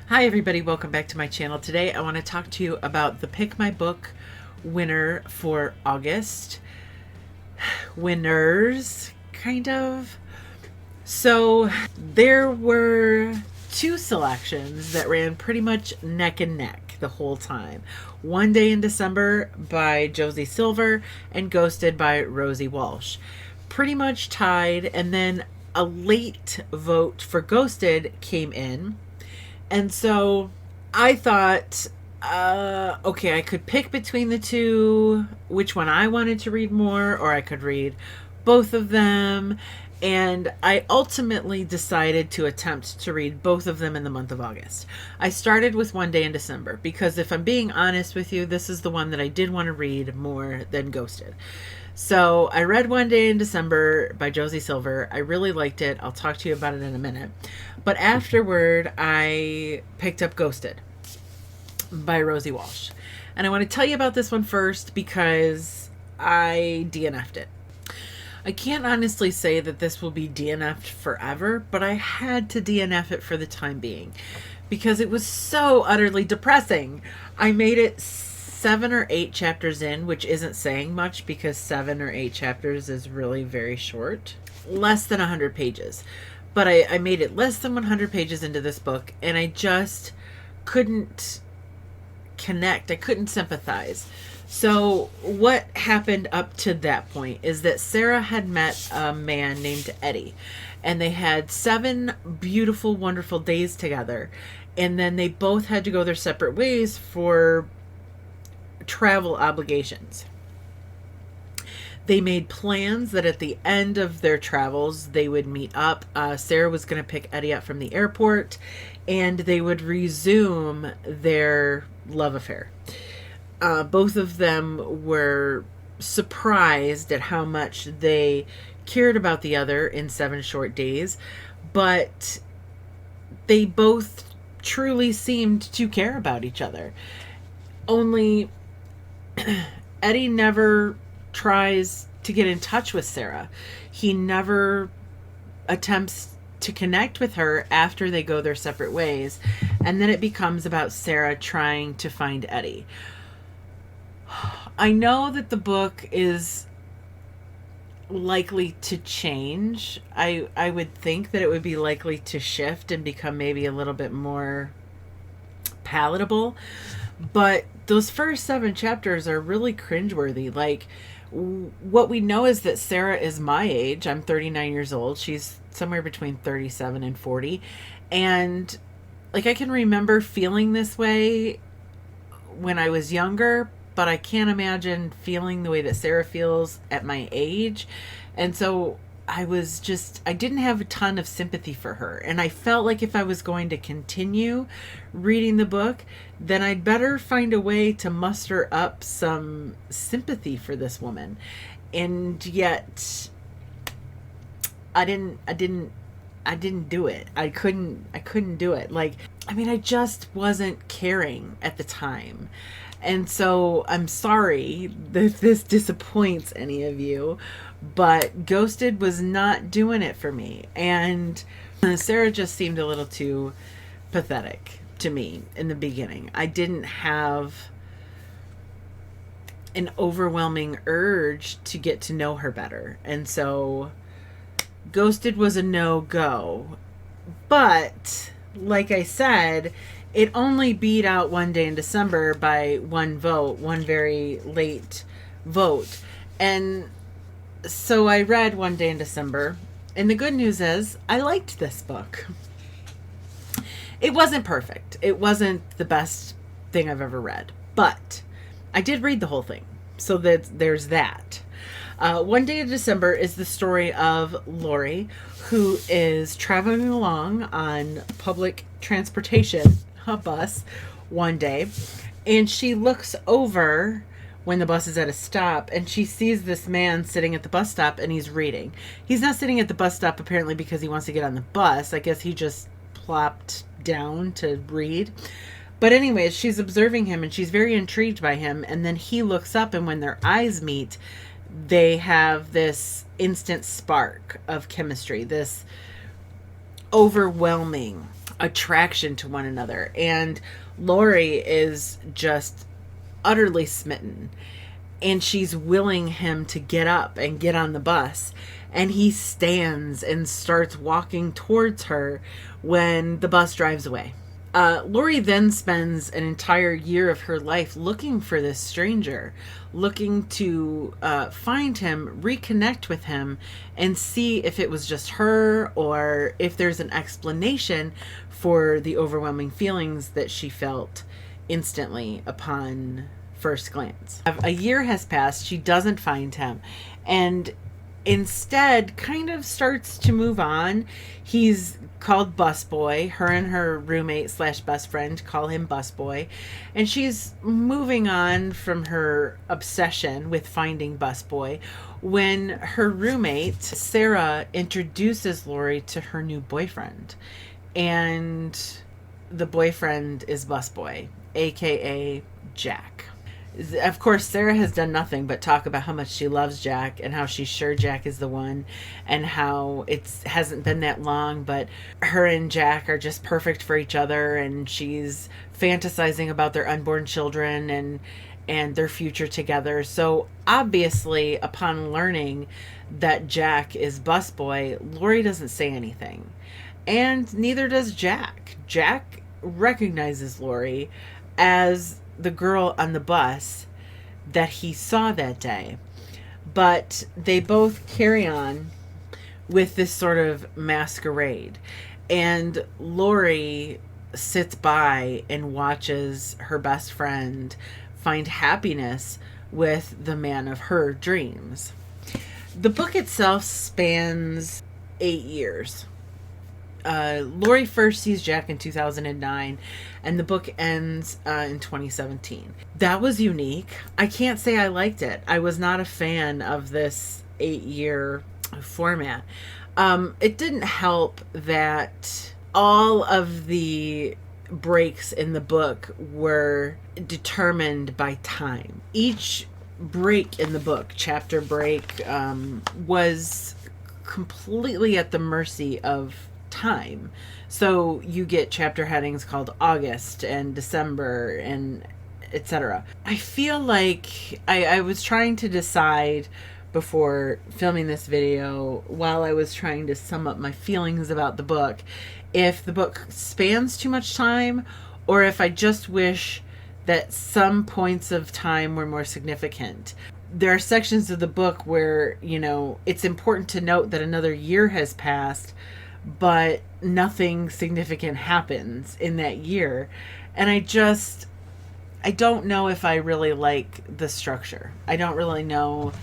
Hi everybody, welcome back to my channel. Today I want to talk to you about the Pick My Book winner for August. Winners, kind of. So there were two selections that ran pretty much neck and neck the whole time. One Day in December by Josie Silver and Ghosted by Rosie Walsh. Pretty much tied, and then a late vote for Ghosted came in. And so I thought, okay, I could pick between the two, which one I wanted to read more, or I could read both of them. And I ultimately decided to attempt to read both of them in the month of August. I started with One Day in December because, if I'm being honest with you, this is the one that I did want to read more than Ghosted. So I read One Day in December by Josie Silver. I really liked it. I'll talk to you about it in a minute. But afterward, I picked up Ghosted by Rosie Walsh. And I want to tell you about this one first because I DNF'd it. I can't honestly say that this will be DNF'd forever, but I had to DNF it for the time being because it was so utterly depressing. I made it 7 or 8 chapters in, which isn't saying much because 7 or 8 chapters is really very short. Less than 100 pages. But I made it less than 100 pages into this book, and I just couldn't connect. I couldn't sympathize. So what happened up to that point is that Sarah had met a man named Eddie, and they had 7 beautiful, wonderful days together. And then they both had to go their separate ways for travel obligations. They made plans that at the end of their travels, they would meet up. Sarah was going to pick Eddie up from the airport, and they would resume their love affair. Both of them were surprised at how much they cared about the other in 7 short days, but they both truly seemed to care about each other. Only Eddie never tries to get in touch with Sarah. He never attempts to connect with her after they go their separate ways. And then it becomes about Sarah trying to find Eddie. I know that the book is likely to change. I would think that it would be likely to shift and become maybe a little bit more palatable. But those first 7 chapters are really cringeworthy. Like, what we know is that Sarah is my age. I'm 39 years old. She's somewhere between 37 and 40. And, like, I can remember feeling this way when I was younger, but I can't imagine feeling the way that Sarah feels at my age. And so I didn't have a ton of sympathy for her. And I felt like if I was going to continue reading the book, then I'd better find a way to muster up some sympathy for this woman. And yet I didn't do it. I couldn't do it. Like, I mean, I just wasn't caring at the time. And so I'm sorry that this disappoints any of you, but Ghosted was not doing it for me. And Sarah just seemed a little too pathetic to me in the beginning. I didn't have an overwhelming urge to get to know her better. And so Ghosted was a no-go. But, like I said, it only beat out One Day in December by 1 vote, one very late vote. And so I read One Day in December, and the good news is I liked this book. It wasn't perfect. It wasn't the best thing I've ever read, but I did read the whole thing. So there's that. One Day in December is the story of Lori, who is traveling along on public transportation, a bus, one day, and she looks over when the bus is at a stop, and she sees this man sitting at the bus stop, and he's reading. He's not sitting at the bus stop apparently because he wants to get on the bus. I guess he just plopped down to read. But anyways, she's observing him, and she's very intrigued by him, and then he looks up, and when their eyes meet, they have this instant spark of chemistry, this overwhelming attraction to one another. And Lori is just utterly smitten. And she's willing him to get up and get on the bus. And he stands and starts walking towards her when the bus drives away. Lori then spends an entire year of her life looking for this stranger, looking to find him, reconnect with him, and see if it was just her or if there's an explanation for the overwhelming feelings that she felt instantly upon first glance. A year has passed. She doesn't find him, and instead kind of starts to move on. He's called Busboy. Her and her roommate slash best friend call him Busboy, and she's moving on from her obsession with finding Busboy when her roommate Sarah introduces Lori to her new boyfriend, and the boyfriend is Busboy, aka Jack. Of course, Sarah has done nothing but talk about how much she loves Jack and how she's sure Jack is the one, and how it hasn't been that long, but her and Jack are just perfect for each other, and she's fantasizing about their unborn children and their future together. So obviously, upon learning that Jack is Busboy, Lori doesn't say anything, and neither does Jack. Jack recognizes Lori as the girl on the bus that he saw that day, but they both carry on with this sort of masquerade, and Lori sits by and watches her best friend find happiness with the man of her dreams. The book itself spans 8 years. Lori first sees Jack in 2009, and the book ends in 2017. That was unique. I can't say I liked it. I was not a fan of this 8-year format. It didn't help that all of the breaks in the book were determined by time. Each break in the book, chapter break, was completely at the mercy of time. So you get chapter headings called August and December and etc. I feel like I was trying to decide before filming this video, while I was trying to sum up my feelings about the book, if the book spans too much time, or if I just wish that some points of time were more significant. There are sections of the book where, you know, it's important to note that another year has passed, but nothing significant happens in that year. And I don't know if I really like the structure. I don't really know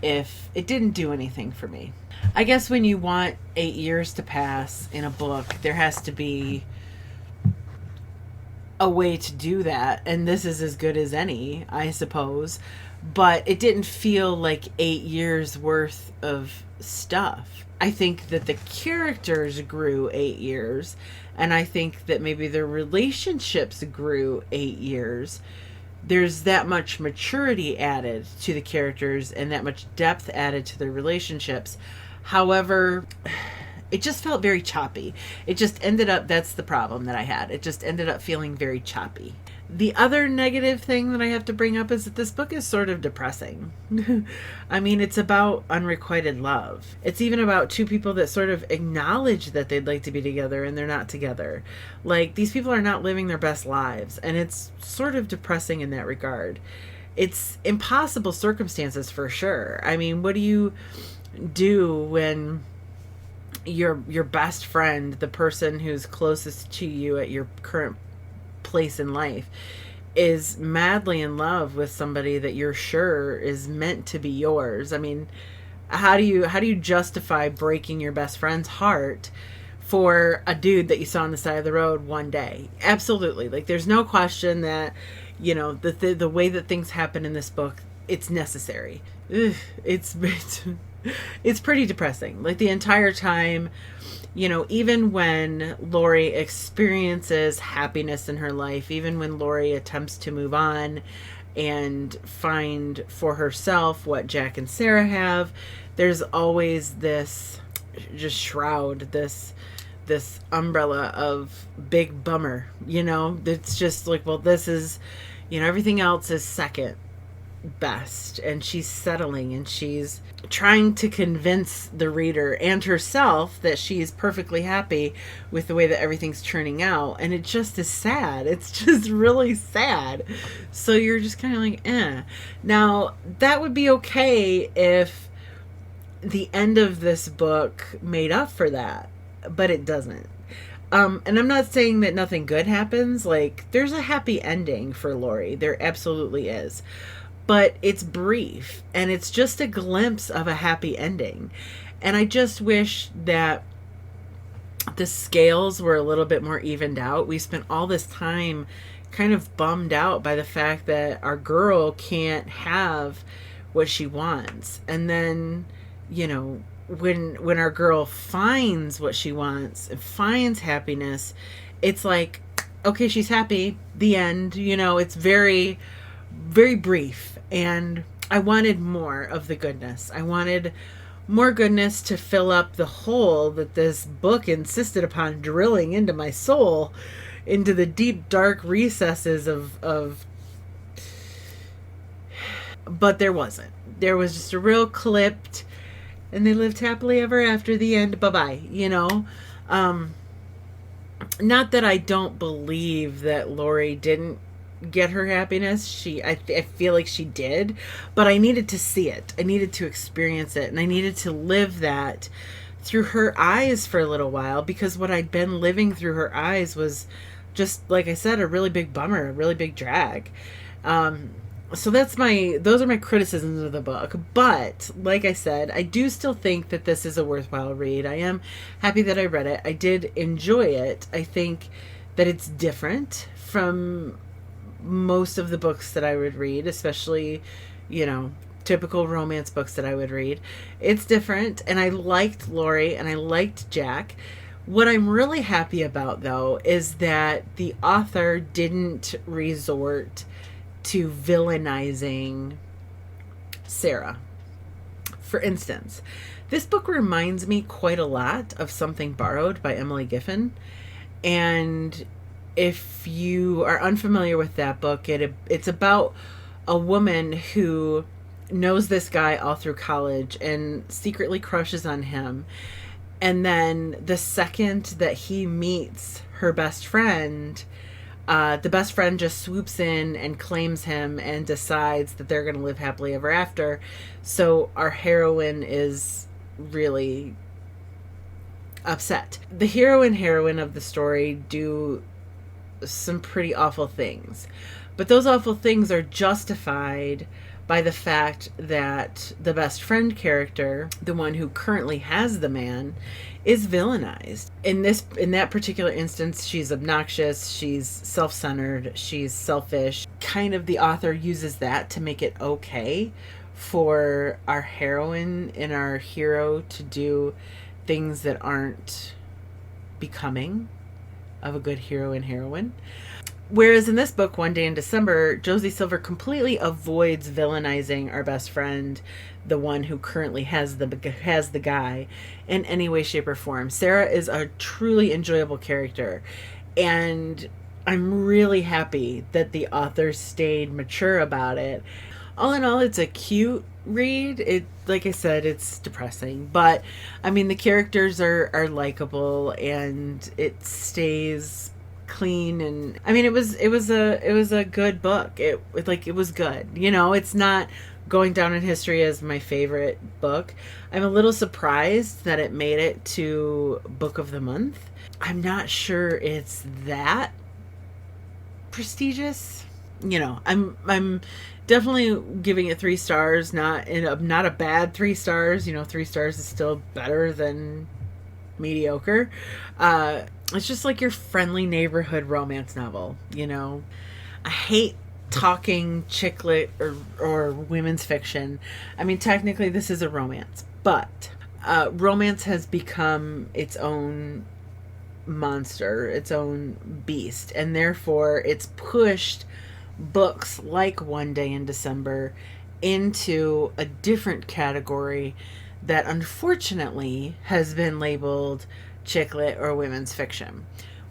if it didn't do anything for me. I guess when you want 8 years to pass in a book, there has to be a way to do that. And this is as good as any, I suppose. But it didn't feel like 8 years worth of stuff. I think that the characters grew 8 years, and I think that maybe their relationships grew 8 years. There's that much maturity added to the characters and that much depth added to their relationships. However, it just felt very choppy. It just ended up, that's the problem that I had. It just ended up feeling very choppy. The other negative thing that I have to bring up is that this book is sort of depressing. I mean, it's about unrequited love. It's even about two people that sort of acknowledge that they'd like to be together and they're not together. Like, these people are not living their best lives, and it's sort of depressing in that regard. It's impossible circumstances for sure. I mean, what do you do when your best friend, the person who's closest to you at your current place in life, is madly in love with somebody that you're sure is meant to be yours? I mean, how do you justify breaking your best friend's heart for a dude that you saw on the side of the road one day? Absolutely. Like, there's no question that, you know, the way that things happen in this book, it's necessary. Ugh, it's pretty depressing. Like, the entire time, you know, even when Lori experiences happiness in her life, even when Lori attempts to move on and find for herself what Jack and Sarah have, there's always this just shroud, this this umbrella of big bummer, it's just like, well, this is, everything else is second best, and she's settling, and she's trying to convince the reader and herself that she's perfectly happy with the way that everything's turning out, and it just is sad. It's just really sad. So you're just kind of like, Now, that would be okay if the end of this book made up for that, but it doesn't. And I'm not saying that nothing good happens. Like, there's a happy ending for Lori. There absolutely is. But it's brief, and it's just a glimpse of a happy ending. And I just wish that the scales were a little bit more evened out. We spent all this time kind of bummed out by the fact that our girl can't have what she wants. And then, when our girl finds what she wants and finds happiness, it's like, okay, she's happy, the end. It's very, very brief. And I wanted more of the goodness. I wanted more goodness to fill up the hole that this book insisted upon drilling into my soul, into the deep, dark recesses of but there wasn't. There was just a real clipped, and they lived happily ever after, the end, bye-bye, Not that I don't believe that Lori didn't get her happiness. I feel like she did, but I needed to see it. I needed to experience it, and I needed to live that through her eyes for a little while, because what I'd been living through her eyes was just, like I said, a really big bummer, a really big drag. So those are my criticisms of the book. But like I said, I do still think that this is a worthwhile read. I am happy that I read it. I did enjoy it. I think that it's different from most of the books that I would read, especially, typical romance books that I would read. It's different, and I liked Lori, and I liked Jack. What I'm really happy about, though, is that the author didn't resort to villainizing Sarah. For instance, this book reminds me quite a lot of Something Borrowed by Emily Giffin, and if you are unfamiliar with that book, it's about a woman who knows this guy all through college and secretly crushes on him. And then the second that he meets her best friend, the best friend just swoops in and claims him and decides that they're going to live happily ever after. So our heroine is really upset. The hero and heroine of the story do some pretty awful things, but those awful things are justified by the fact that the best friend character, the one who currently has the man, is villainized. In that particular instance, she's obnoxious, she's self-centered, she's selfish. Kind of the author uses that to make it okay for our heroine and our hero to do things that aren't becoming of a good hero and heroine. Whereas in this book, One Day in December, Josie Silver completely avoids villainizing our best friend, the one who currently has the guy, in any way, shape, or form. Sarah is a truly enjoyable character, and I'm really happy that the author stayed mature about it. All in all, it's a cute read. It, like I said, it's depressing, but I mean, the characters are likable, and it stays clean. And I mean, it was a good book. It was good. It's not going down in history as my favorite book. I'm a little surprised that it made it to Book of the Month. I'm not sure it's that prestigious. I'm definitely giving it 3 stars, not a bad 3 stars. 3 stars is still better than mediocre. It's just like your friendly neighborhood romance novel. I hate talking chick lit or women's fiction. I mean, technically this is a romance, but romance has become its own monster, its own beast, and therefore it's pushed books like One Day in December into a different category that unfortunately has been labeled chick lit or women's fiction,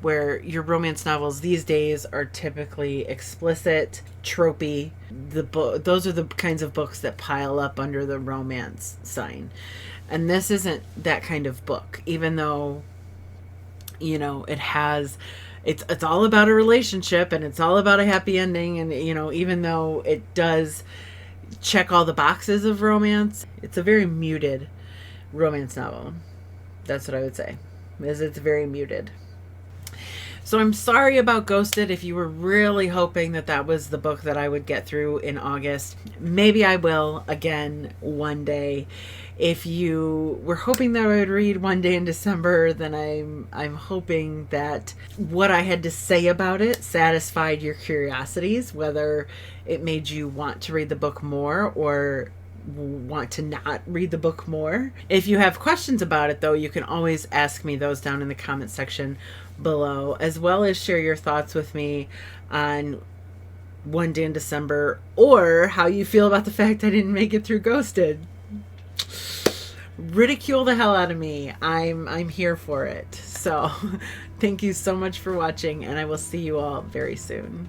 where your romance novels these days are typically explicit, tropey. Those are the kinds of books that pile up under the romance sign. And this isn't that kind of book, even though, it's all about a relationship and it's all about a happy ending. And, even though it does check all the boxes of romance, it's a very muted romance novel. That's what I would say, is it's very muted. So I'm sorry about Ghosted. If you were really hoping that that was the book that I would get through in August, maybe I will again one day. If you were hoping that I would read One Day in December, then I'm hoping that what I had to say about it satisfied your curiosities, whether it made you want to read the book more or want to not read the book more. If you have questions about it, though, you can always ask me those down in the comment section below, as well as share your thoughts with me on One Day in December, or how you feel about the fact I didn't make it through Ghosted. Ridicule the hell out of me. I'm here for it. So thank you so much for watching, and I will see you all very soon.